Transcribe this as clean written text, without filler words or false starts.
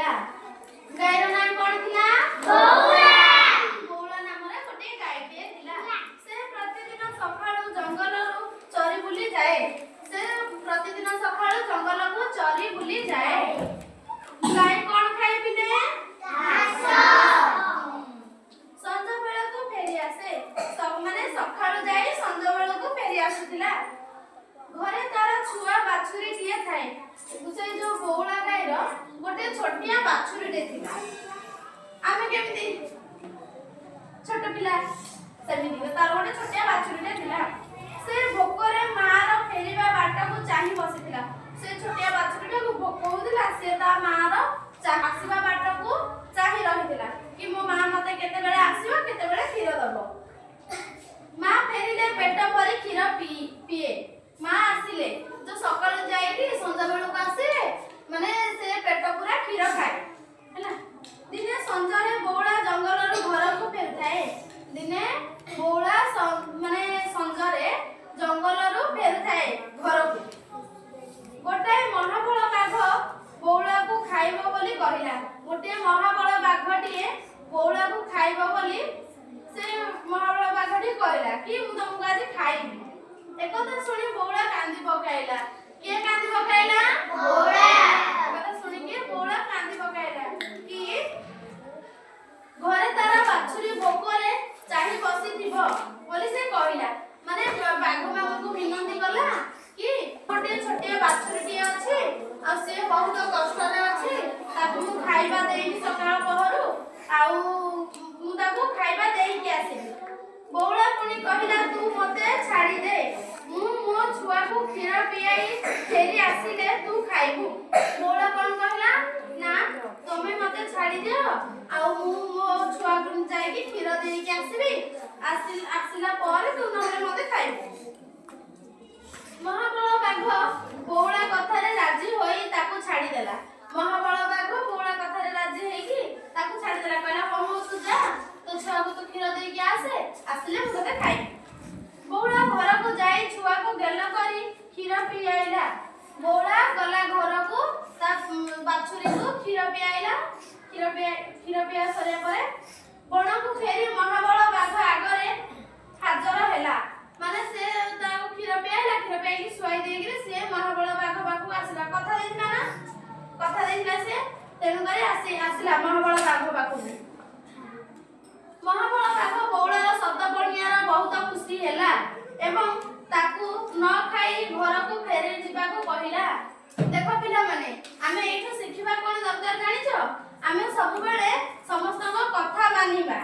थिला गायर नाम कोन थिला बौला बौला नाम रे गोटे गायटे थिला से प्रतिदिन सकाळू जंगल रु चरी बुली जाए से प्रतिदिन सकाळू जंगल को चरी बुली जाए गाय कोन खाए पिले घास संज बेला को फेरी आसे सब माने सकाळू जाई संज बेला को फेरी आसुतिला घरे तार छुआ बाछुरी टिए थाए से जो बौला गायर गोटे छोटिया बाछुरी टे थिला आमे केमिति छोट पिला सेमिति तार गोटे छोटिया बाछुरी टे थिला से भोकरे मार फेरीबा बाटा को चाहि बसिथिला से छोटिया बाछुरी को भोक होउदिला से ता मार आसीबा बाटा को चाहि रहिथिला कि मो मां मते केते बेले आसीबा केते बेले खीर दबो मां फेरीले पेट भरी खीर पिए मां आसिले जो सकाळ जाईकी संजा बेलू को आसे माने से पेट पूरा खीर खाए हैला दिने संजा रे बौला जंगल रो घर को फेरथाए दिने बौला माने संजा रे जंगल रो फेरथाए घर को गोटे महाबल बाघ बौला को खाइबो बोली कहिला गोटे महाबल बाघटिए बौला को खाइबो बोली से महाबल बाघटी कहला कि मु तुमको आज खाइबी एकथा सुनी बौला कांदी पकाइला के कांदी पकाइला बौला एकथा सुनी के बौला कांदी पकाइला कि घरे तारा बाछुरी भोकरे चाहि बसी थिबो बोली से कहिला माने बाघ मामा को विनंती कला कि गोटे छोटे बाछुरी टी अछि आ से बहुत कष्ट रे अछि ताकू खाइबा देई सकाळ पहरु आउ मु ताकू खाइबा देई के आसीबी बौला पुनी कहिला तू मते छाड़ी दे मु मो छुआ को खीर पियाई फेरी आसीले तू खाइबू बौला कोन कहला ना तमे मते छाड़ी दियो आ मु मो छुआ को जाई कि खीर देई के आसीबी आसिला पर तू नले मते खाइबू महाबल बाघ बौला कथा रे राजी होई ताकू छाड़ी देला महाबल बाघ बौला कथा रे राजी हेई कि ताकू छाड़ी देला कहला हो तू जा तो छुआ को तू खीर देई के आसिले मु तते खाइ बौला घर को जाई छुआ को गेल करी खीर पियाइला बौला गला घर को ता बाछुरी को खीर पिया सरे परे बण को फेरी महाबल बाघ आगरे हाजर हैला माने से ता खीर पियाई की सुआई दे गिरे से महाबल बाघ बाकू आसिला कथा देथिला से तेनु करे आसिला महाबल बाघ बाकू महाबल बाघ बौलार शब्द पढ़ियार बहुत खुशी हैला एवं ताकू न खाई घर को फेरे जिबा को कहिला देखो पिला माने आमे एठो सिखिबा कोन दरकार जानिछो आमे सब बेले समस्त को कथा मानिबा।